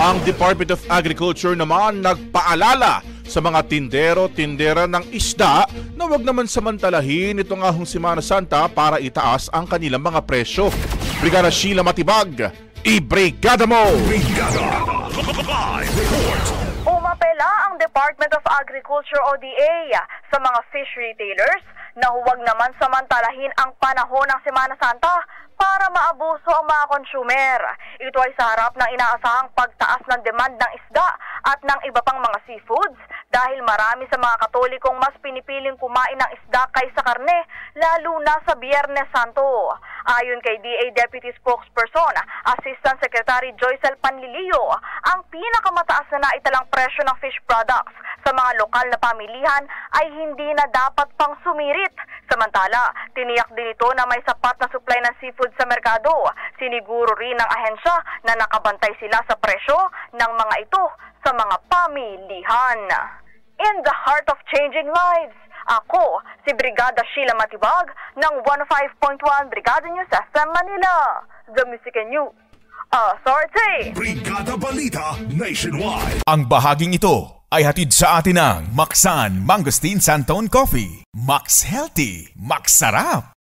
Ang Department of Agriculture naman nagpaalala sa mga tindero-tindera ng isda na huwag naman samantalahin ito nga hong Semana Santa para itaas ang kanilang mga presyo. Brigada Sheila Matibag, i-brigada mo! Brigada! Live report! Umapela ang Department of Agriculture o DA sa mga fish retailers na huwag naman samantalahin ang panahon ng Semana Santa para maabuso ang mga consumer. Ito ay sa harap ng inaasahang pagtaas ng demand ng isda at ng iba pang mga seafoods dahil marami sa mga Katolikong mas pinipiling kumain ng isda kaysa karne, lalo na sa Biyernes Santo. Ayon kay DA Deputy Spokesperson, Assistant Secretary Joycel Panlilio, ang pinakamataas na naitalang presyo ng fish products sa mga lokal na pamilihan ay hindi na dapat pang sumirit. Samantala, tiniyak din ito na may sapat na supply ng seafood sa merkado. Siniguro rin ng ahensya na nakabantay sila sa presyo ng mga ito sa mga pamilihan. In the heart of changing lives, ako si Brigada Sheila Matibag ng 105.1 Brigada News FM Manila. The Music and News Authority. Brigada Balita Nationwide. Ang bahaging ito ay hatid sa atin ng Maxan Mangosteen Santone Coffee. Max Healthy, Max Sarap.